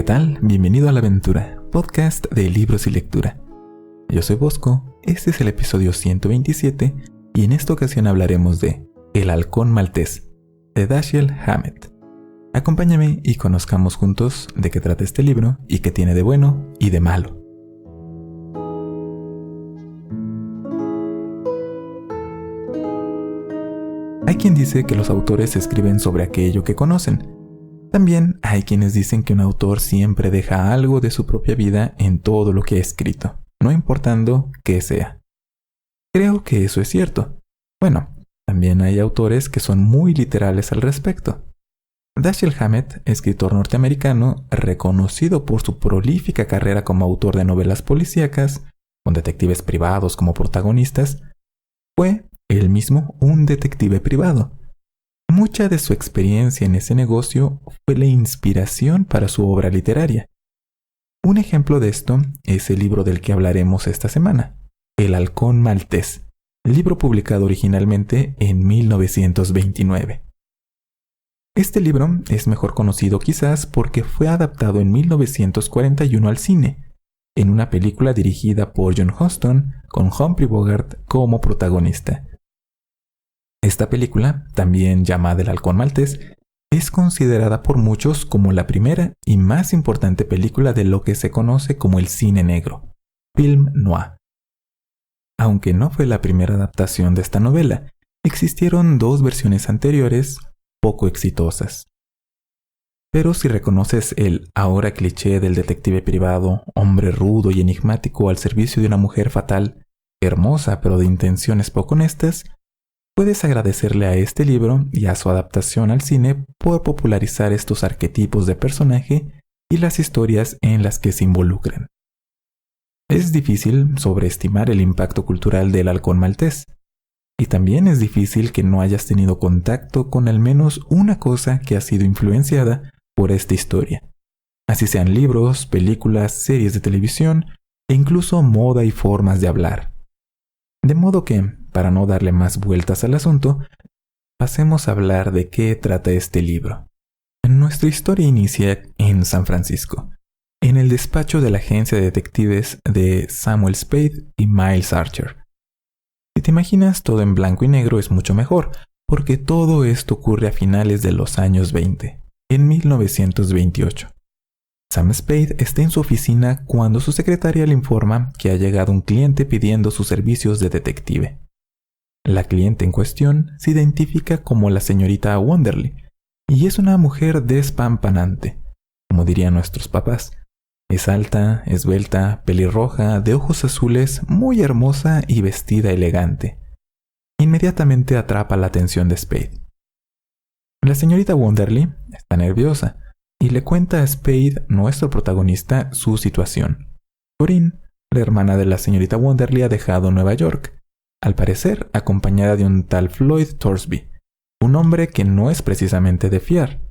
¿qué tal? Bienvenido a La Aventura, podcast de libros y lectura. Yo soy Bosco, este es el episodio 127 y en esta ocasión hablaremos de El halcón maltés, de Dashiell Hammett. Acompáñame y conozcamos juntos de qué trata este libro y qué tiene de bueno y de malo. Hay quien dice que los autores escriben sobre aquello que conocen. También hay quienes dicen que un autor siempre deja algo de su propia vida en todo lo que ha escrito, no importando qué sea. Creo que eso es cierto. Bueno, también hay autores que son muy literales al respecto. Dashiell Hammett, escritor norteamericano, reconocido por su prolífica carrera como autor de novelas policíacas, con detectives privados como protagonistas, fue él mismo un detective privado. Mucha de su experiencia en ese negocio fue la inspiración para su obra literaria. Un ejemplo de esto es el libro del que hablaremos esta semana, El halcón maltés, libro publicado originalmente en 1929. Este libro es mejor conocido quizás porque fue adaptado en 1941 al cine, en una película dirigida por John Huston con Humphrey Bogart como protagonista. Esta película, también llamada El halcón maltés, es considerada por muchos como la primera y más importante película de lo que se conoce como el cine negro, film noir. Aunque no fue la primera adaptación de esta novela, existieron dos versiones anteriores poco exitosas. Pero si reconoces el ahora cliché del detective privado, hombre rudo y enigmático al servicio de una mujer fatal, hermosa pero de intenciones poco honestas, puedes agradecerle a este libro y a su adaptación al cine por popularizar estos arquetipos de personaje y las historias en las que se involucran. Es difícil sobreestimar el impacto cultural del halcón maltés, y también es difícil que no hayas tenido contacto con al menos una cosa que ha sido influenciada por esta historia, así sean libros, películas, series de televisión e incluso moda y formas de hablar. De modo que, para no darle más vueltas al asunto, pasemos a hablar de qué trata este libro. Nuestra historia inicia en San Francisco, en el despacho de la agencia de detectives de Samuel Spade y Miles Archer. Si te imaginas todo en blanco y negro es mucho mejor, porque todo esto ocurre a finales de los años 20, en 1928. Sam Spade está en su oficina cuando su secretaria le informa que ha llegado un cliente pidiendo sus servicios de detective. La cliente en cuestión se identifica como la señorita Wonderly y es una mujer despampanante, como dirían nuestros papás. Es alta, esbelta, pelirroja, de ojos azules, muy hermosa y vestida elegante. Inmediatamente atrapa la atención de Spade. La señorita Wonderly está nerviosa y le cuenta a Spade, nuestro protagonista, su situación. Corinne, la hermana de la señorita Wonderly, ha dejado Nueva York, al parecer acompañada de un tal Floyd Thorsby, un hombre que no es precisamente de fiar.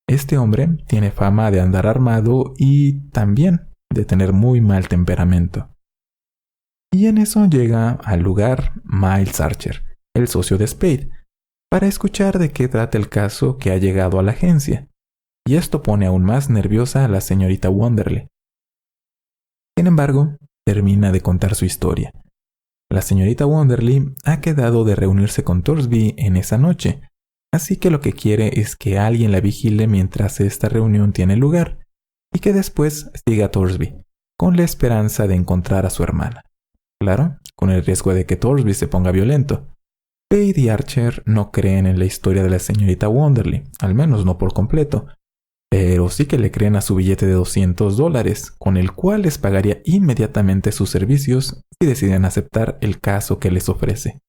Este hombre tiene fama de andar armado y también de tener muy mal temperamento. Y en eso llega al lugar Miles Archer, el socio de Spade, para escuchar de qué trata el caso que ha llegado a la agencia. Y esto pone aún más nerviosa a la señorita Wonderly. Sin embargo, termina de contar su historia. La señorita Wonderly ha quedado de reunirse con Thorsby en esa noche, así que lo que quiere es que alguien la vigile mientras esta reunión tiene lugar, y que después siga a Thorsby, con la esperanza de encontrar a su hermana. Claro, con el riesgo de que Thorsby se ponga violento. Spade y Archer no creen en la historia de la señorita Wonderly, al menos no por completo, pero sí que le creen a su billete de $200, con el cual les pagaría inmediatamente sus servicios si deciden aceptar el caso que les ofrece.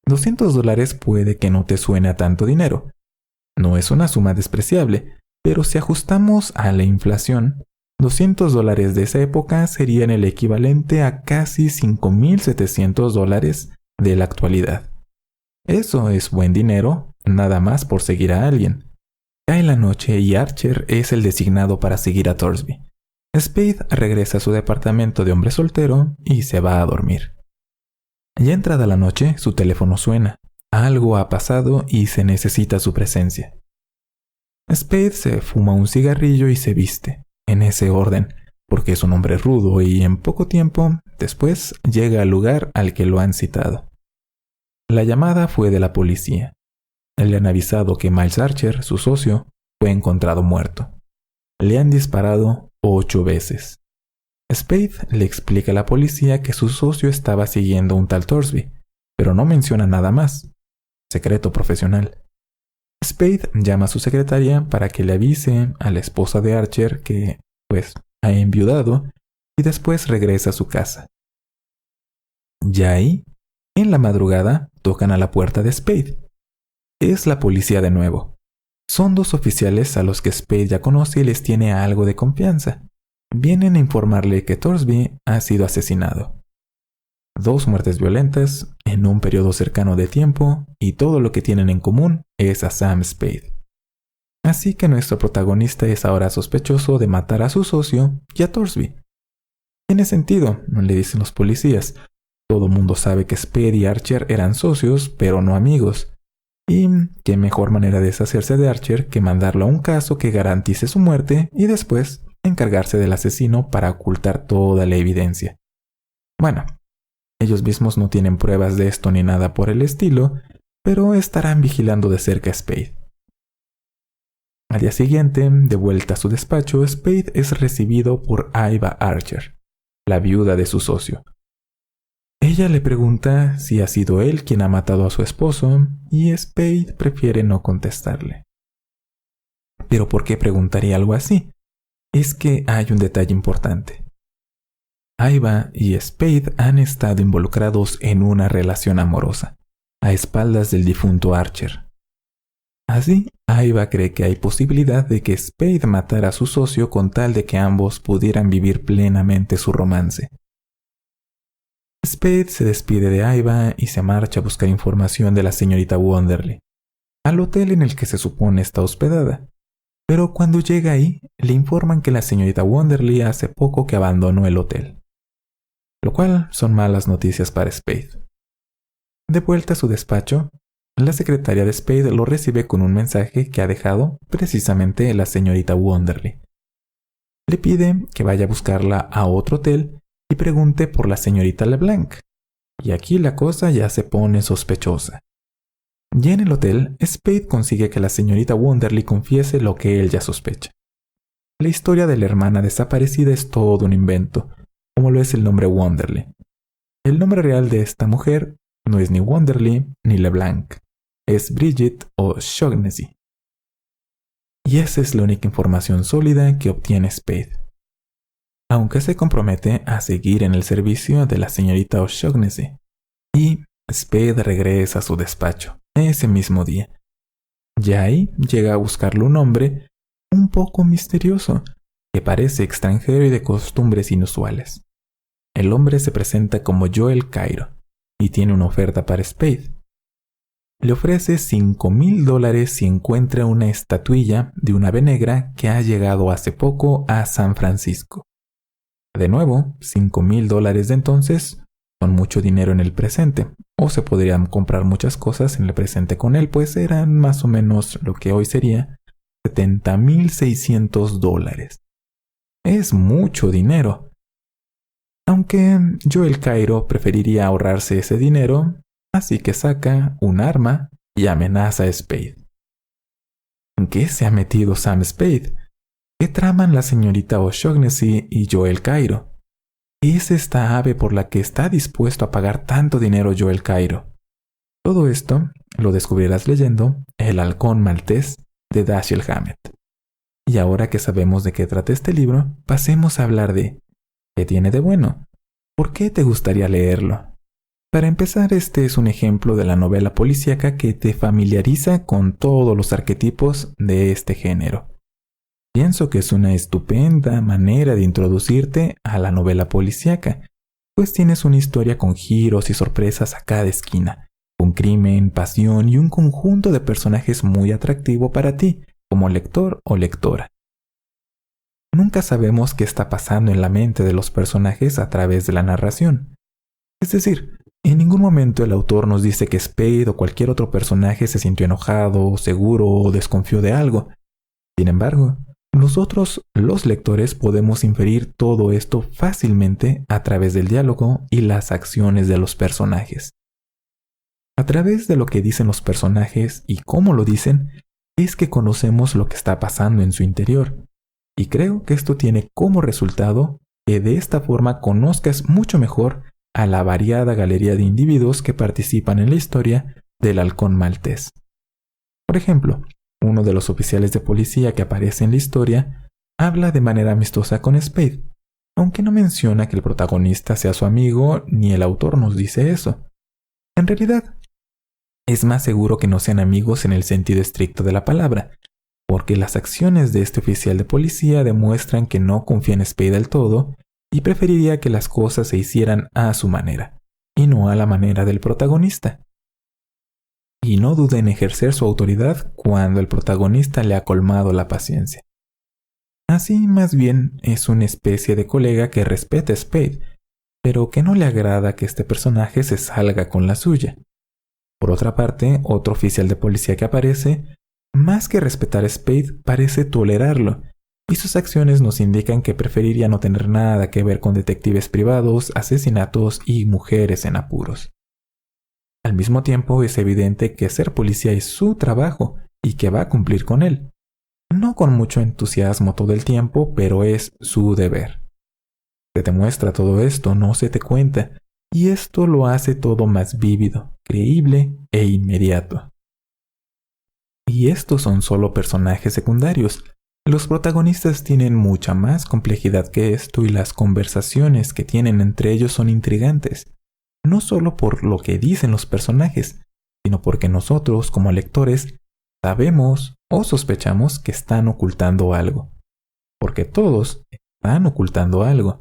$200 puede que no te suene a tanto dinero. No es una suma despreciable, pero si ajustamos a la inflación, $200 de esa época serían el equivalente a casi $5,700 de la actualidad. Eso es buen dinero, nada más por seguir a alguien. Cae la noche y Archer es el designado para seguir a Thorsby. Spade regresa a su departamento de hombre soltero y se va a dormir. Ya entrada la noche, su teléfono suena. Algo ha pasado y se necesita su presencia. Spade se fuma un cigarrillo y se viste, en ese orden, porque es un hombre rudo y en poco tiempo después llega al lugar al que lo han citado. La llamada fue de la policía. Le han avisado que Miles Archer, su socio, fue encontrado muerto. Le han disparado 8 veces. Spade le explica a la policía que su socio estaba siguiendo a un tal Thorsby, pero no menciona nada más. Secreto profesional. Spade llama a su secretaria para que le avise a la esposa de Archer que, ha enviudado y después regresa a su casa. Ya ahí, en la madrugada, tocan a la puerta de Spade. Es la policía de nuevo. Son 2 oficiales a los que Spade ya conoce y les tiene algo de confianza. Vienen a informarle que Thorsby ha sido asesinado. 2 muertes violentas en un periodo cercano de tiempo y todo lo que tienen en común es a Sam Spade. Así que nuestro protagonista es ahora sospechoso de matar a su socio y a Thorsby. Tiene sentido, le dicen los policías. Todo mundo sabe que Spade y Archer eran socios, pero no amigos. Y qué mejor manera de deshacerse de Archer que mandarlo a un caso que garantice su muerte y después encargarse del asesino para ocultar toda la evidencia. Bueno, ellos mismos no tienen pruebas de esto ni nada por el estilo, pero estarán vigilando de cerca a Spade. Al día siguiente, de vuelta a su despacho, Spade es recibido por Iva Archer, la viuda de su socio. Ella le pregunta si ha sido él quien ha matado a su esposo y Spade prefiere no contestarle. ¿Pero por qué preguntaría algo así? Es que hay un detalle importante. Iva y Spade han estado involucrados en una relación amorosa, a espaldas del difunto Archer. Así, Iva cree que hay posibilidad de que Spade matara a su socio con tal de que ambos pudieran vivir plenamente su romance. Spade se despide de Iva y se marcha a buscar información de la señorita Wonderly, al hotel en el que se supone está hospedada. Pero cuando llega ahí, le informan que la señorita Wonderly hace poco que abandonó el hotel, lo cual son malas noticias para Spade. De vuelta a su despacho, la secretaria de Spade lo recibe con un mensaje que ha dejado precisamente la señorita Wonderly. Le pide que vaya a buscarla a otro hotel y pregunte por la señorita LeBlanc. Y aquí la cosa ya se pone sospechosa. Ya en el hotel, Spade consigue que la señorita Wonderly confiese lo que él ya sospecha. La historia de la hermana desaparecida es todo un invento, como lo es el nombre Wonderly. El nombre real de esta mujer no es ni Wonderly ni LeBlanc, es Bridget O'Shaughnessy. Y esa es la única información sólida que obtiene Spade. Aunque se compromete a seguir en el servicio de la señorita O'Shaughnessy. Y Spade regresa a su despacho ese mismo día. Ya ahí llega a buscarle un hombre un poco misterioso, que parece extranjero y de costumbres inusuales. El hombre se presenta como Joel Cairo y tiene una oferta para Spade. Le ofrece $5,000 si encuentra una estatuilla de un ave negra que ha llegado hace poco a San Francisco. De nuevo, $5,000 de entonces son mucho dinero en el presente, o se podrían comprar muchas cosas en el presente con él, pues eran más o menos lo que hoy sería $70,600. Es mucho dinero. Aunque Joel Cairo preferiría ahorrarse ese dinero, así que saca un arma y amenaza a Spade. ¿En qué se ha metido Sam Spade? ¿Qué traman la señorita O'Shaughnessy y Joel Cairo? ¿Qué es esta ave por la que está dispuesto a pagar tanto dinero Joel Cairo? Todo esto lo descubrirás leyendo El halcón maltés de Dashiell Hammett. Y ahora que sabemos de qué trata este libro, pasemos a hablar de ¿qué tiene de bueno? ¿Por qué te gustaría leerlo? Para empezar, este es un ejemplo de la novela policíaca que te familiariza con todos los arquetipos de este género. Pienso que es una estupenda manera de introducirte a la novela policíaca, pues tienes una historia con giros y sorpresas a cada esquina, con crimen, pasión y un conjunto de personajes muy atractivo para ti, como lector o lectora. Nunca sabemos qué está pasando en la mente de los personajes a través de la narración. Es decir, en ningún momento el autor nos dice que Spade o cualquier otro personaje se sintió enojado, seguro o desconfió de algo. Sin embargo, nosotros, los lectores, podemos inferir todo esto fácilmente a través del diálogo y las acciones de los personajes. A través de lo que dicen los personajes y cómo lo dicen, es que conocemos lo que está pasando en su interior. Y creo que esto tiene como resultado que de esta forma conozcas mucho mejor a la variada galería de individuos que participan en la historia del halcón maltés. Por ejemplo, uno de los oficiales de policía que aparece en la historia habla de manera amistosa con Spade, aunque no menciona que el protagonista sea su amigo ni el autor nos dice eso. En realidad, es más seguro que no sean amigos en el sentido estricto de la palabra, porque las acciones de este oficial de policía demuestran que no confía en Spade del todo y preferiría que las cosas se hicieran a su manera, y no a la manera del protagonista. Y no duda en ejercer su autoridad cuando el protagonista le ha colmado la paciencia. Así, más bien, es una especie de colega que respeta a Spade, pero que no le agrada que este personaje se salga con la suya. Por otra parte, otro oficial de policía que aparece, más que respetar a Spade, parece tolerarlo, y sus acciones nos indican que preferiría no tener nada que ver con detectives privados, asesinatos y mujeres en apuros. Al mismo tiempo, es evidente que ser policía es su trabajo y que va a cumplir con él. No con mucho entusiasmo todo el tiempo, pero es su deber. Se te muestra todo esto, no se te cuenta, y esto lo hace todo más vívido, creíble e inmediato. Y estos son solo personajes secundarios. Los protagonistas tienen mucha más complejidad que esto y las conversaciones que tienen entre ellos son intrigantes, no solo por lo que dicen los personajes, sino porque nosotros, como lectores, sabemos o sospechamos que están ocultando algo. Porque todos están ocultando algo.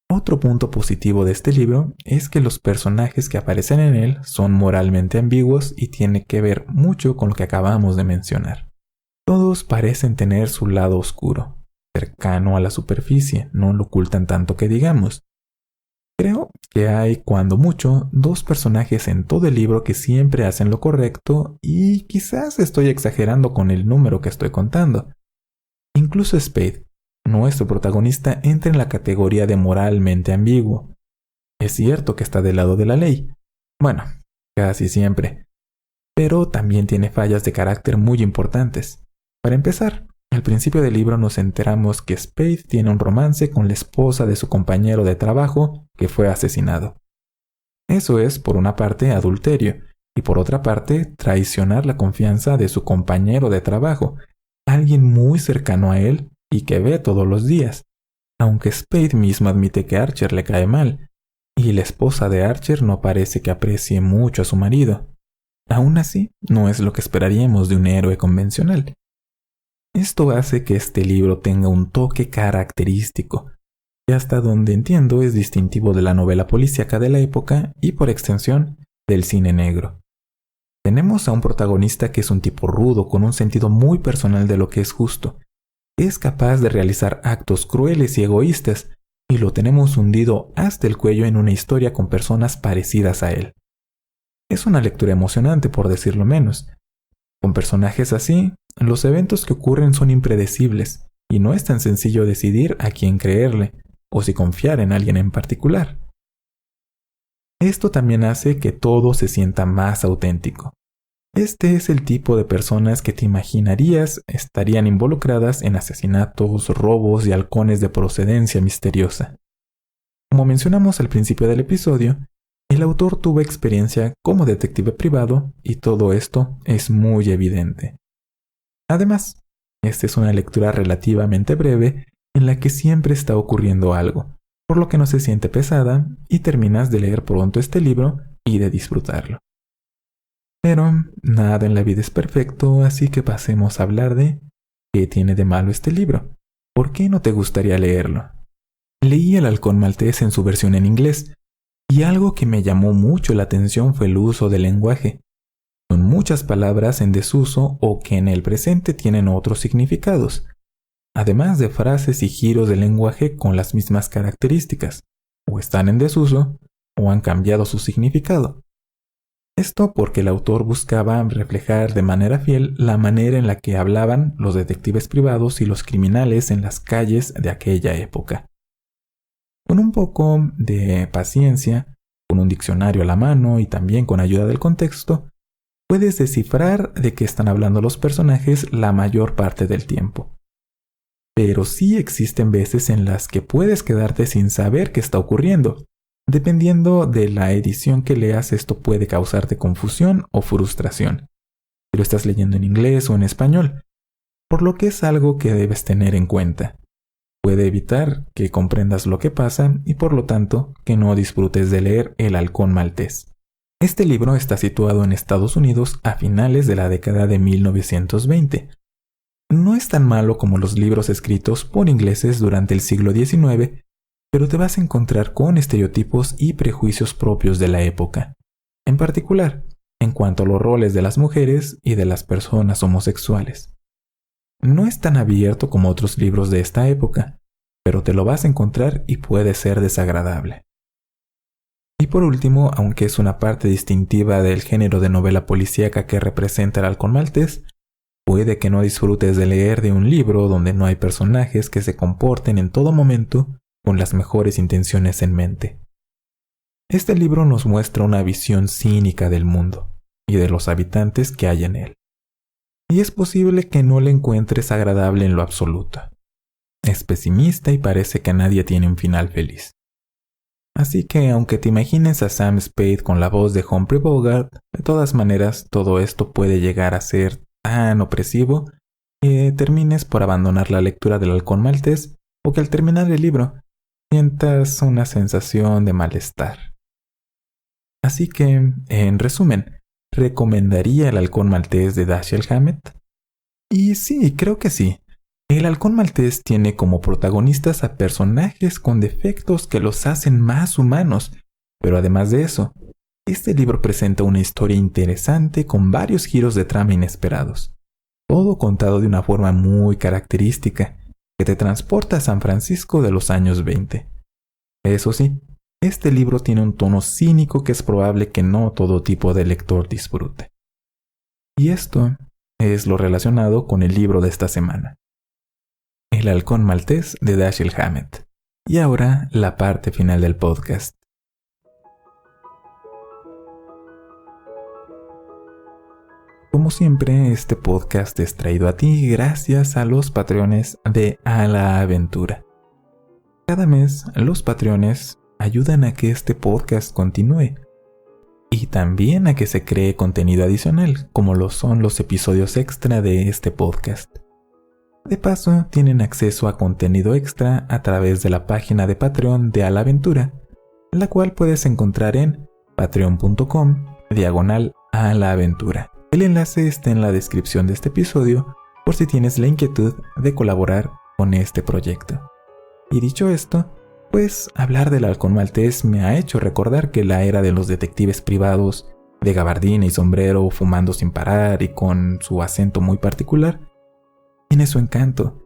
Otro punto positivo de este libro es que los personajes que aparecen en él son moralmente ambiguos y tiene que ver mucho con lo que acabamos de mencionar. Todos parecen tener su lado oscuro, cercano a la superficie, no lo ocultan tanto que digamos. Creo que hay, cuando mucho, 2 personajes en todo el libro que siempre hacen lo correcto y quizás estoy exagerando con el número que estoy contando. Incluso Spade, nuestro protagonista, entra en la categoría de moralmente ambiguo. Es cierto que está del lado de la ley. Bueno, casi siempre. Pero también tiene fallas de carácter muy importantes. Para empezar, al principio del libro nos enteramos que Spade tiene un romance con la esposa de su compañero de trabajo que fue asesinado. Eso es, por una parte, adulterio, y por otra parte, traicionar la confianza de su compañero de trabajo, alguien muy cercano a él y que ve todos los días, aunque Spade mismo admite que Archer le cae mal, y la esposa de Archer no parece que aprecie mucho a su marido. Aún así, no es lo que esperaríamos de un héroe convencional. Esto hace que este libro tenga un toque característico, que hasta donde entiendo es distintivo de la novela policíaca de la época y, por extensión, del cine negro. Tenemos a un protagonista que es un tipo rudo con un sentido muy personal de lo que es justo. Es capaz de realizar actos crueles y egoístas, y lo tenemos hundido hasta el cuello en una historia con personas parecidas a él. Es una lectura emocionante, por decirlo menos. Con personajes así, los eventos que ocurren son impredecibles, y no es tan sencillo decidir a quién creerle, o si confiar en alguien en particular. Esto también hace que todo se sienta más auténtico. Este es el tipo de personas que te imaginarías estarían involucradas en asesinatos, robos y halcones de procedencia misteriosa. Como mencionamos al principio del episodio, el autor tuvo experiencia como detective privado y todo esto es muy evidente. Además, esta es una lectura relativamente breve en la que siempre está ocurriendo algo, por lo que no se siente pesada y terminas de leer pronto este libro y de disfrutarlo. Pero nada en la vida es perfecto, así que pasemos a hablar de ¿qué tiene de malo este libro? ¿Por qué no te gustaría leerlo? Leí El halcón maltés en su versión en inglés, y algo que me llamó mucho la atención fue el uso del lenguaje. Son muchas palabras en desuso o que en el presente tienen otros significados, además de frases y giros del lenguaje con las mismas características, o están en desuso o han cambiado su significado. Esto porque el autor buscaba reflejar de manera fiel la manera en la que hablaban los detectives privados y los criminales en las calles de aquella época. Con un poco de paciencia, con un diccionario a la mano y también con ayuda del contexto, puedes descifrar de qué están hablando los personajes la mayor parte del tiempo. Pero sí existen veces en las que puedes quedarte sin saber qué está ocurriendo. Dependiendo de la edición que leas, esto puede causarte confusión o frustración, si lo estás leyendo en inglés o en español, por lo que es algo que debes tener en cuenta. Puede evitar que comprendas lo que pasa y por lo tanto que no disfrutes de leer El Halcón Maltés. Este libro está situado en Estados Unidos a finales de la década de 1920. No es tan malo como los libros escritos por ingleses durante el siglo XIX, pero te vas a encontrar con estereotipos y prejuicios propios de la época, en particular en cuanto a los roles de las mujeres y de las personas homosexuales. No es tan abierto como otros libros de esta época, pero te lo vas a encontrar y puede ser desagradable. Y por último, aunque es una parte distintiva del género de novela policíaca que representa El Halcón Maltés, puede que no disfrutes de leer de un libro donde no hay personajes que se comporten en todo momento con las mejores intenciones en mente. Este libro nos muestra una visión cínica del mundo y de los habitantes que hay en él. Y es posible que no le encuentres agradable en lo absoluto. Es pesimista y parece que nadie tiene un final feliz. Así que aunque te imagines a Sam Spade con la voz de Humphrey Bogart, de todas maneras todo esto puede llegar a ser tan opresivo que termines por abandonar la lectura del Halcón Maltés o que al terminar el libro sientas una sensación de malestar. Así que, en resumen, ¿recomendaría El Halcón Maltés de Dashiell Hammett? Y sí, creo que sí. El Halcón Maltés tiene como protagonistas a personajes con defectos que los hacen más humanos, pero además de eso, este libro presenta una historia interesante con varios giros de trama inesperados, todo contado de una forma muy característica, que te transporta a San Francisco de los años 20. Eso sí, este libro tiene un tono cínico que es probable que no todo tipo de lector disfrute. Y esto es lo relacionado con el libro de esta semana, El Halcón Maltés de Dashiell Hammett. Y ahora la parte final del podcast. Como siempre, este podcast es traído a ti gracias a los Patreones de A la Aventura. Cada mes, los Patreones ayudan a que este podcast continúe y también a que se cree contenido adicional, como lo son los episodios extra de este podcast. De paso, tienen acceso a contenido extra a través de la página de Patreon de A la Aventura, la cual puedes encontrar en patreon.com/A la Aventura. El enlace está en la descripción de este episodio por si tienes la inquietud de colaborar con este proyecto. Y dicho esto, pues hablar del Halcón Maltés me ha hecho recordar que la era de los detectives privados, de gabardina y sombrero, fumando sin parar y con su acento muy particular, tiene su encanto.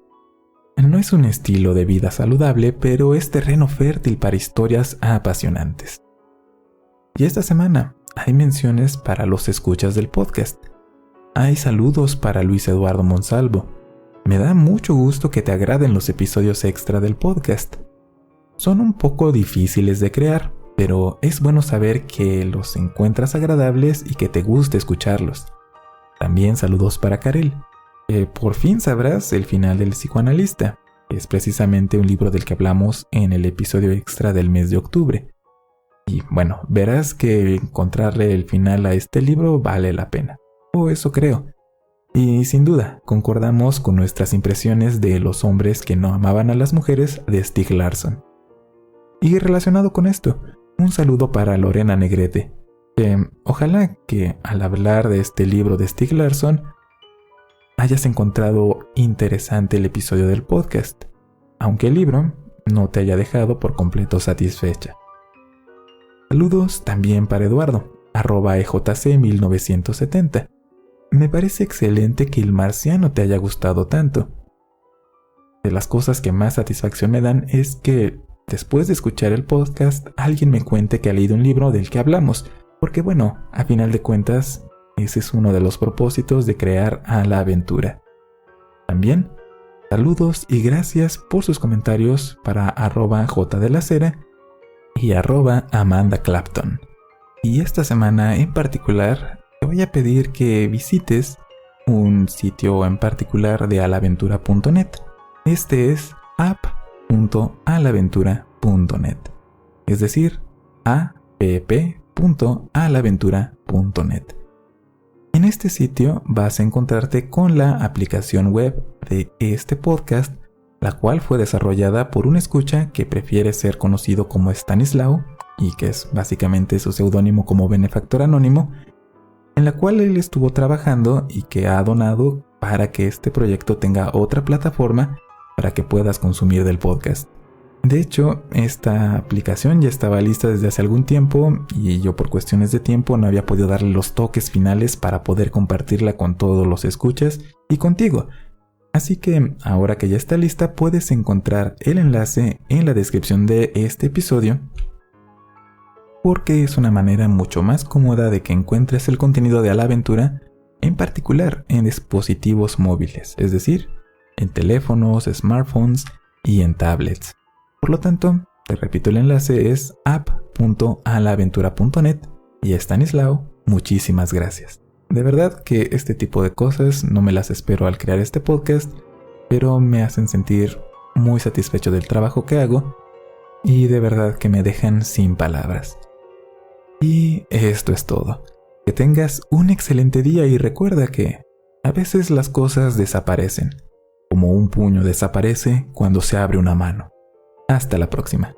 No es un estilo de vida saludable, pero es terreno fértil para historias apasionantes. Y esta semana hay menciones para los escuchas del podcast. Hay saludos para Luis Eduardo Monsalvo. Me da mucho gusto que te agraden los episodios extra del podcast. Son un poco difíciles de crear, pero es bueno saber que los encuentras agradables y que te gusta escucharlos. También saludos para Karel. Por fin sabrás el final del psicoanalista. Es precisamente un libro del que hablamos en el episodio extra del mes de octubre. Y bueno, verás que encontrarle el final a este libro vale la pena. O eso creo. Y sin duda, concordamos con nuestras impresiones de Los hombres que no amaban a las mujeres de Stieg Larsson. Y relacionado con esto, un saludo para Lorena Negrete. Ojalá que al hablar de este libro de Stieg Larsson hayas encontrado interesante el episodio del podcast, aunque el libro no te haya dejado por completo satisfecha. Saludos también para Eduardo, @EJC1970. Me parece excelente que El Marciano te haya gustado tanto. De las cosas que más satisfacción me dan es que, después de escuchar el podcast, alguien me cuente que ha leído un libro del que hablamos, Porque bueno, a final de cuentas, ese es uno de los propósitos de crear A la Aventura. También, saludos y gracias por sus comentarios para @jdelacera y @AmandaClapton. Y esta semana en particular, te voy a pedir que visites un sitio en particular de alaventura.net. Este es app.alaventura.net, es decir, app.alaventura.net. En este sitio vas a encontrarte con la aplicación web de este podcast, la cual fue desarrollada por un escucha que prefiere ser conocido como Stanislao, y que es básicamente su seudónimo como benefactor anónimo, en la cual él estuvo trabajando y que ha donado para que este proyecto tenga otra plataforma para que puedas consumir del podcast. De hecho, esta aplicación ya estaba lista desde hace algún tiempo y yo por cuestiones de tiempo no había podido darle los toques finales para poder compartirla con todos los escuchas y contigo. Así que ahora que ya está lista, puedes encontrar el enlace en la descripción de este episodio, porque es una manera mucho más cómoda de que encuentres el contenido de A la Aventura, en particular en dispositivos móviles, es decir, en teléfonos, smartphones y en tablets. Por lo tanto, te repito, el enlace es app.alaventura.net y Stanislao, muchísimas gracias. De verdad que este tipo de cosas no me las espero al crear este podcast, pero me hacen sentir muy satisfecho del trabajo que hago y de verdad que me dejan sin palabras. Y esto es todo. Que tengas un excelente día y recuerda que a veces las cosas desaparecen, como un puño desaparece cuando se abre una mano. Hasta la próxima.